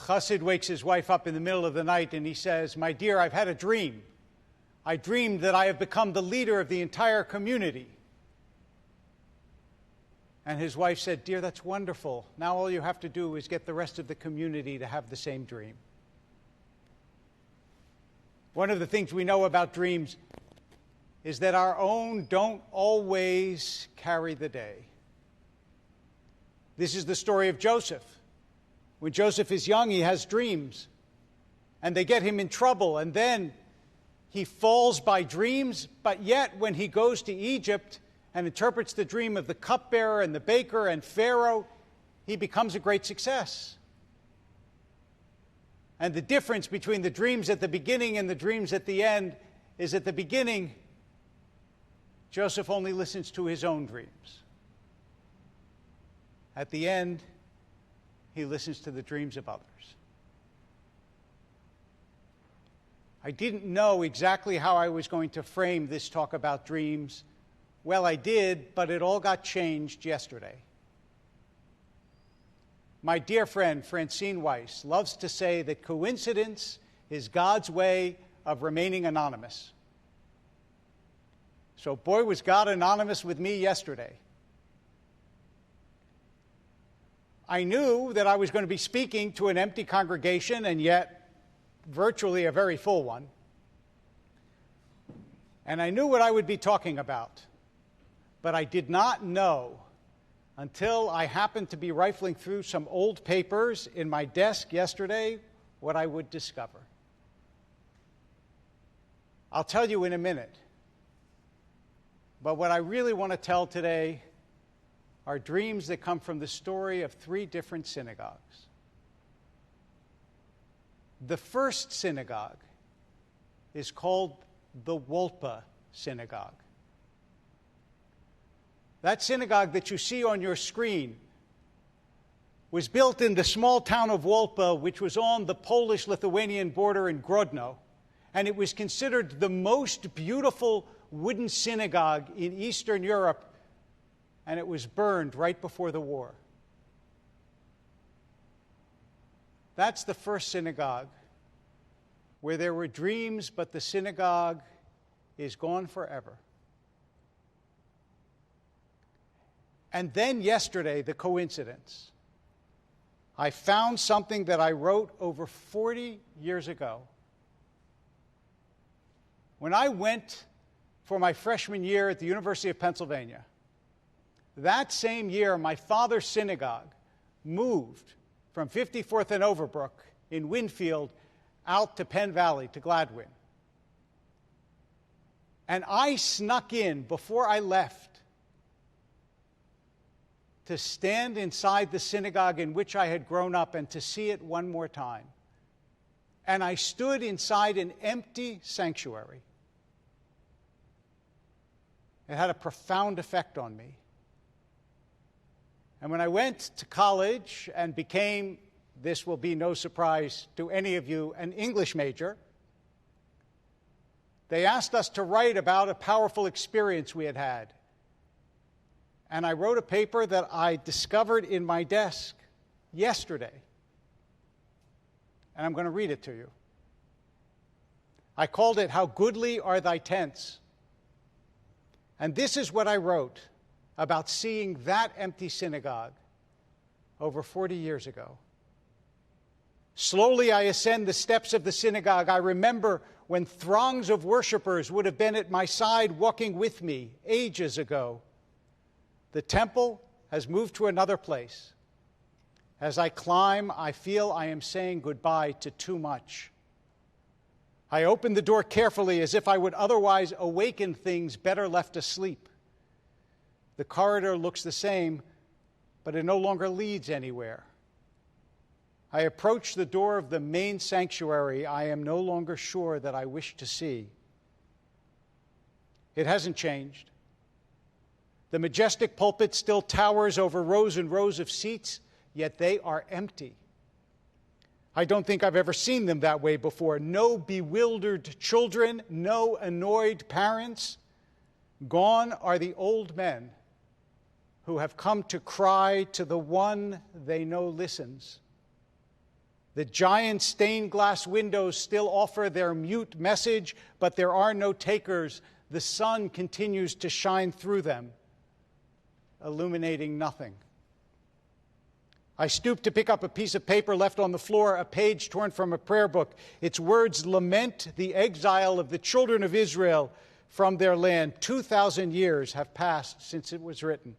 chassid wakes his wife up in the middle of the night and he says, "My dear, I've had a dream. I dreamed that I have become the leader of the entire community." And his wife said, "Dear, that's wonderful. Now all you have to do is get the rest of the community to have the same dream." One of the things we know about dreams is that our own don't always carry the day. This is the story of Joseph. When Joseph is young, he has dreams, and they get him in trouble, and then he falls by dreams, but yet when he goes to Egypt and interprets the dream of the cupbearer and the baker and Pharaoh, he becomes a great success. And the difference between the dreams at the beginning and the dreams at the end is at the beginning, Joseph only listens to his own dreams. At the end, he listens to the dreams of others. I didn't know exactly how I was going to frame this talk about dreams. Well, I did, but it all got changed yesterday. My dear friend, Francine Weiss, loves to say that coincidence is God's way of remaining anonymous. So boy, was God anonymous with me yesterday. I knew that I was going to be speaking to an empty congregation, and yet virtually a very full one. And I knew what I would be talking about, but I did not know until I happened to be rifling through some old papers in my desk yesterday what I would discover. I'll tell you in a minute. But what I really want to tell today are dreams that come from the story of 3 different synagogues. The first synagogue is called the Wolpe synagogue. That synagogue that you see on your screen was built in the small town of Wolpe, which was on the Polish-Lithuanian border in Grodno, and it was considered the most beautiful wooden synagogue in Eastern Europe, and it was burned right before the war. That's the first synagogue, where there were dreams, but the synagogue is gone forever. And then yesterday, the coincidence. I found something that I wrote over 40 years ago. When I went for my freshman year at the University of Pennsylvania, that same year, my father's synagogue moved from 54th and Overbrook in Winfield out to Penn Valley, to Gladwin. And I snuck in before I left to stand inside the synagogue in which I had grown up and to see it one more time. And I stood inside an empty sanctuary. It had a profound effect on me. And when I went to college and became, this will be no surprise to any of you, an English major, they asked us to write about a powerful experience we had had. And I wrote a paper that I discovered in my desk yesterday. And I'm going to read it to you. I called it, "How Goodly Are Thy Tents." And this is what I wrote about seeing that empty synagogue over 40 years ago. Slowly I ascend the steps of the synagogue. I remember when throngs of worshipers would have been at my side walking with me ages ago. The temple has moved to another place. As I climb, I feel I am saying goodbye to too much. I open the door carefully as if I would otherwise awaken things better left asleep. The corridor looks the same, but it no longer leads anywhere. I approach the door of the main sanctuary I am no longer sure that I wish to see. It hasn't changed. The majestic pulpit still towers over rows and rows of seats, yet they are empty. I don't think I've ever seen them that way before. No bewildered children, no annoyed parents. Gone are the old men who have come to cry to the one they know listens. The giant stained glass windows still offer their mute message, but there are no takers. The sun continues to shine through them, illuminating nothing. I stoop to pick up a piece of paper left on the floor, a page torn from a prayer book. Its words lament the exile of the children of Israel from their land. 2,000 years have passed since it was written.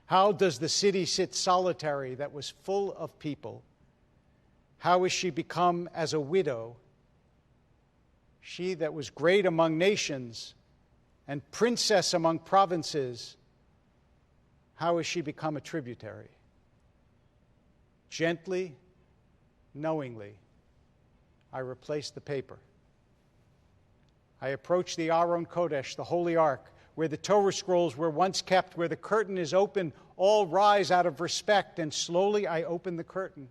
How does the city sit solitary that was full of people? How is she become as a widow? She that was great among nations and princess among provinces, how is she become a tributary? Gently, knowingly, I replace the paper. I approach the Aron Kodesh, the Holy Ark, where the Torah scrolls were once kept, where the curtain is open. All rise out of respect, and slowly I open the curtain.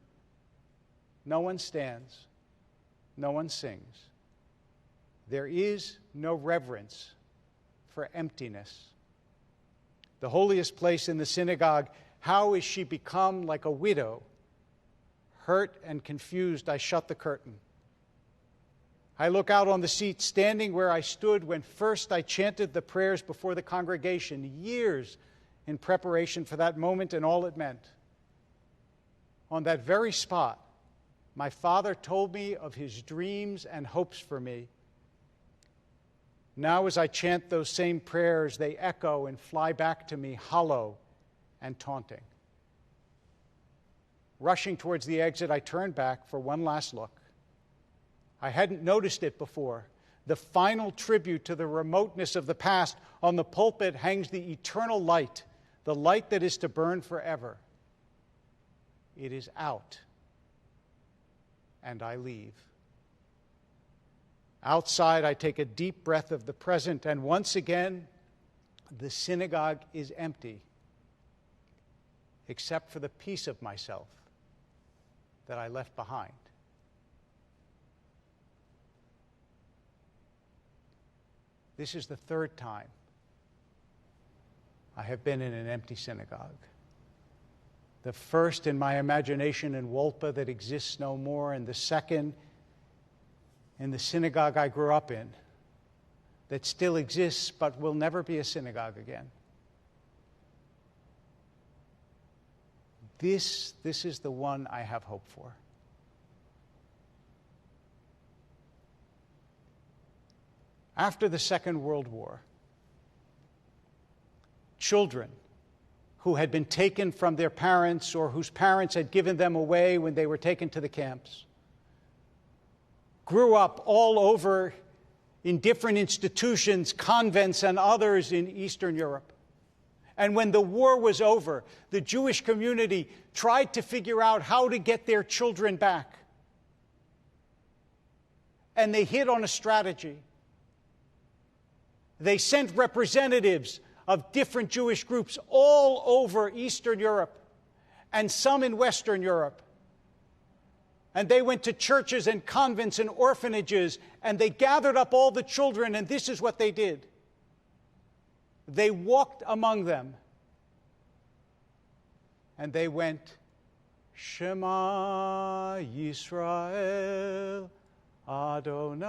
No one stands. No one sings. There is no reverence for emptiness. The holiest place in the synagogue, how is she become like a widow? Hurt and confused, I shut the curtain. I look out on the seat, standing where I stood when first I chanted the prayers before the congregation, years in preparation for that moment and all it meant. On that very spot, my father told me of his dreams and hopes for me. Now as I chant those same prayers, they echo and fly back to me hollow and taunting. Rushing towards the exit, I turned back for one last look. I hadn't noticed it before. The final tribute to the remoteness of the past. On the pulpit hangs the eternal light, the light that is to burn forever. It is out, and I leave. Outside, I take a deep breath of the present, and once again, the synagogue is empty, except for the piece of myself that I left behind. This is the third time I have been in an empty synagogue. The first in my imagination in Wolpe that exists no more, and the second in the synagogue I grew up in that still exists but will never be a synagogue again. This is the one I have hope for. After the Second World War, children who had been taken from their parents or whose parents had given them away when they were taken to the camps grew up all over in different institutions, convents, and others in Eastern Europe. And when the war was over, the Jewish community tried to figure out how to get their children back. And they hit on a strategy. They sent representatives of different Jewish groups all over Eastern Europe and some in Western Europe. And they went to churches and convents and orphanages, and they gathered up all the children, and this is what they did. They walked among them, and they went, Shema Yisrael, Adonai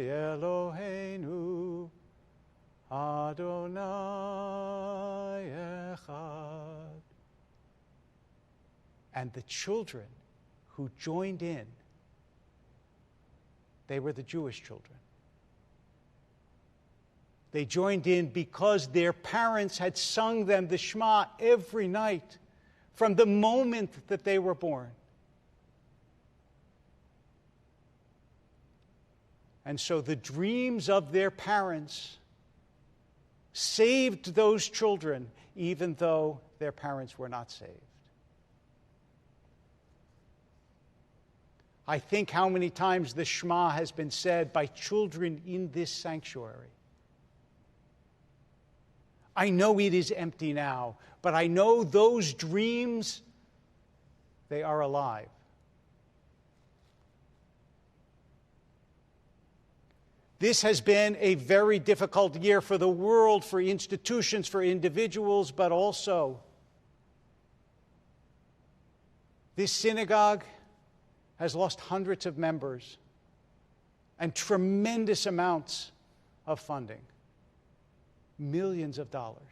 Eloheinu, Adonai Echad. And the children who joined in, they were the Jewish children. They joined in because their parents had sung them the Shema every night from the moment that they were born. And so the dreams of their parents saved those children, even though their parents were not saved. I think how many times the Shema has been said by children in this sanctuary. I know it is empty now, but I know those dreams, they are alive. This has been a very difficult year for the world, for institutions, for individuals, but also This synagogue has lost hundreds of members and tremendous amounts of funding, millions of dollars.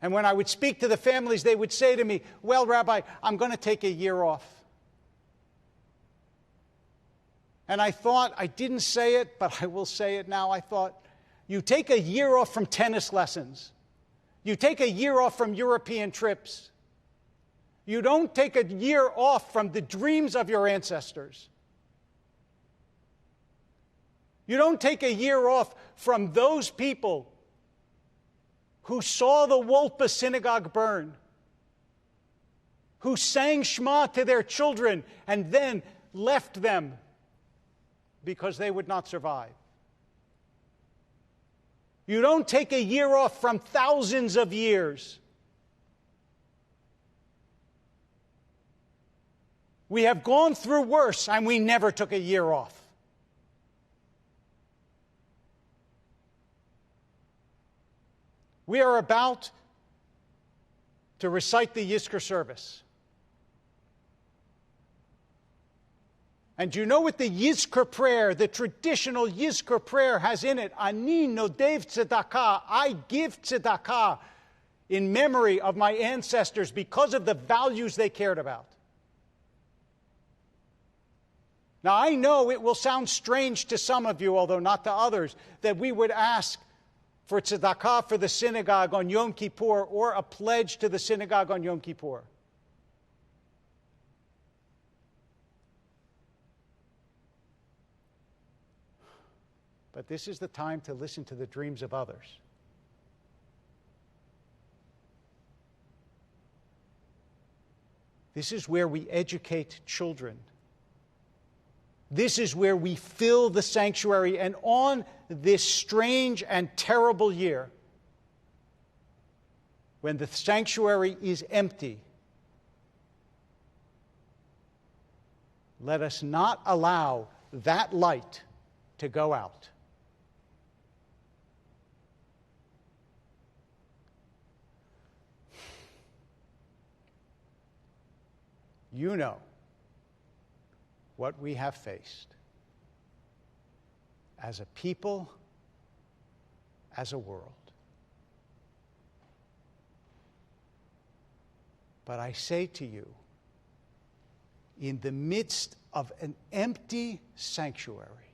And when I would speak to the families, they would say to me, well, Rabbi, I'm going to take a year off. And I thought, I didn't say it, but I will say it now. I thought, you take a year off from tennis lessons. You take a year off from European trips. You don't take a year off from the dreams of your ancestors. You don't take a year off from those people who saw the Wolpe synagogue burn, who sang Shema to their children and then left them because they would not survive. You don't take a year off from thousands of years. We have gone through worse, and we never took a year off. We are about to recite the Yizkor service. And you know what the Yizkor prayer, the traditional Yizkor prayer has in it? Ani nodev tzedakah, I give tzedakah in memory of my ancestors because of the values they cared about. Now, I know it will sound strange to some of you, although not to others, that we would ask for tzedakah for the synagogue on Yom Kippur or a pledge to the synagogue on Yom Kippur. But this is the time to listen to the dreams of others. This is where we educate children. This is where we fill the sanctuary. And on this strange and terrible year, when the sanctuary is empty, let us not allow that light to go out. You know what we have faced as a people, as a world. But I say to you, in the midst of an empty sanctuary,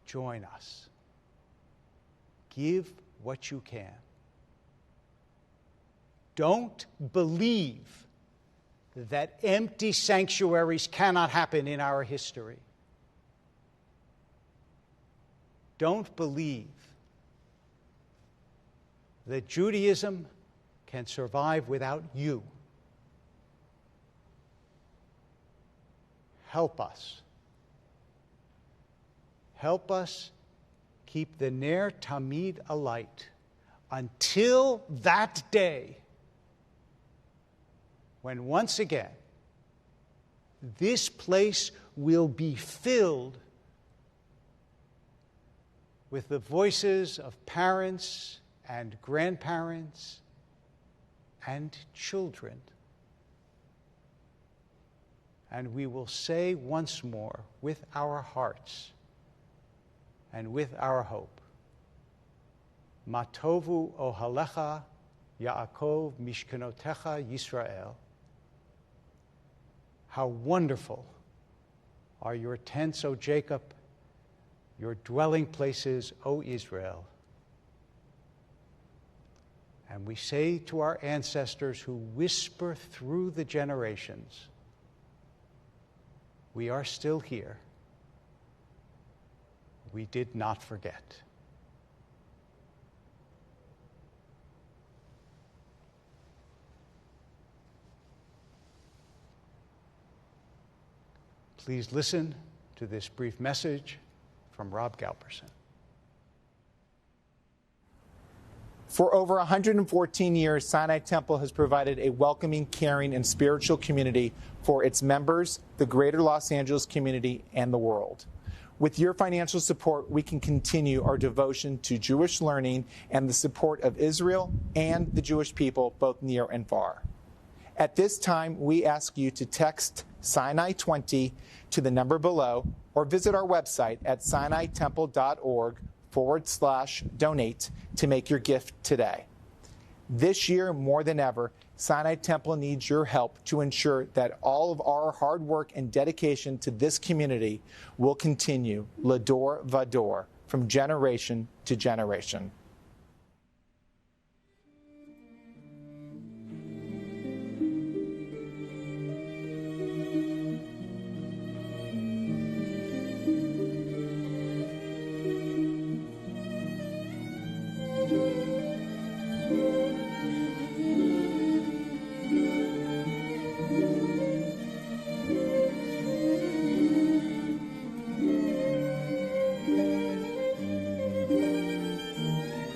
join us. Give what you can. Don't believe that empty sanctuaries cannot happen in our history. Don't believe that Judaism can survive without you. Help us. Help us keep the Ner Tamid alight until that day when once again this place will be filled with the voices of parents and grandparents and children. And we will say once more with our hearts and with our hope, Matovu ohalecha Yaakov mishkanotecha Yisrael. How wonderful are your tents, O Jacob, your dwelling places, O Israel. And we say to our ancestors who whisper through the generations, we are still here. We did not forget. Please listen to this brief message from Rob Galperson. For over 114 years, Sinai Temple has provided a welcoming, caring, and spiritual community for its members, the greater Los Angeles community, and the world. With your financial support, we can continue our devotion to Jewish learning and the support of Israel and the Jewish people, both near and far. At this time, we ask you to text Sinai20 to the number below or visit our website at sinaitemple.org/donate to make your gift today. This year, more than ever, Sinai Temple needs your help to ensure that all of our hard work and dedication to this community will continue, Lador Vador, from generation to generation.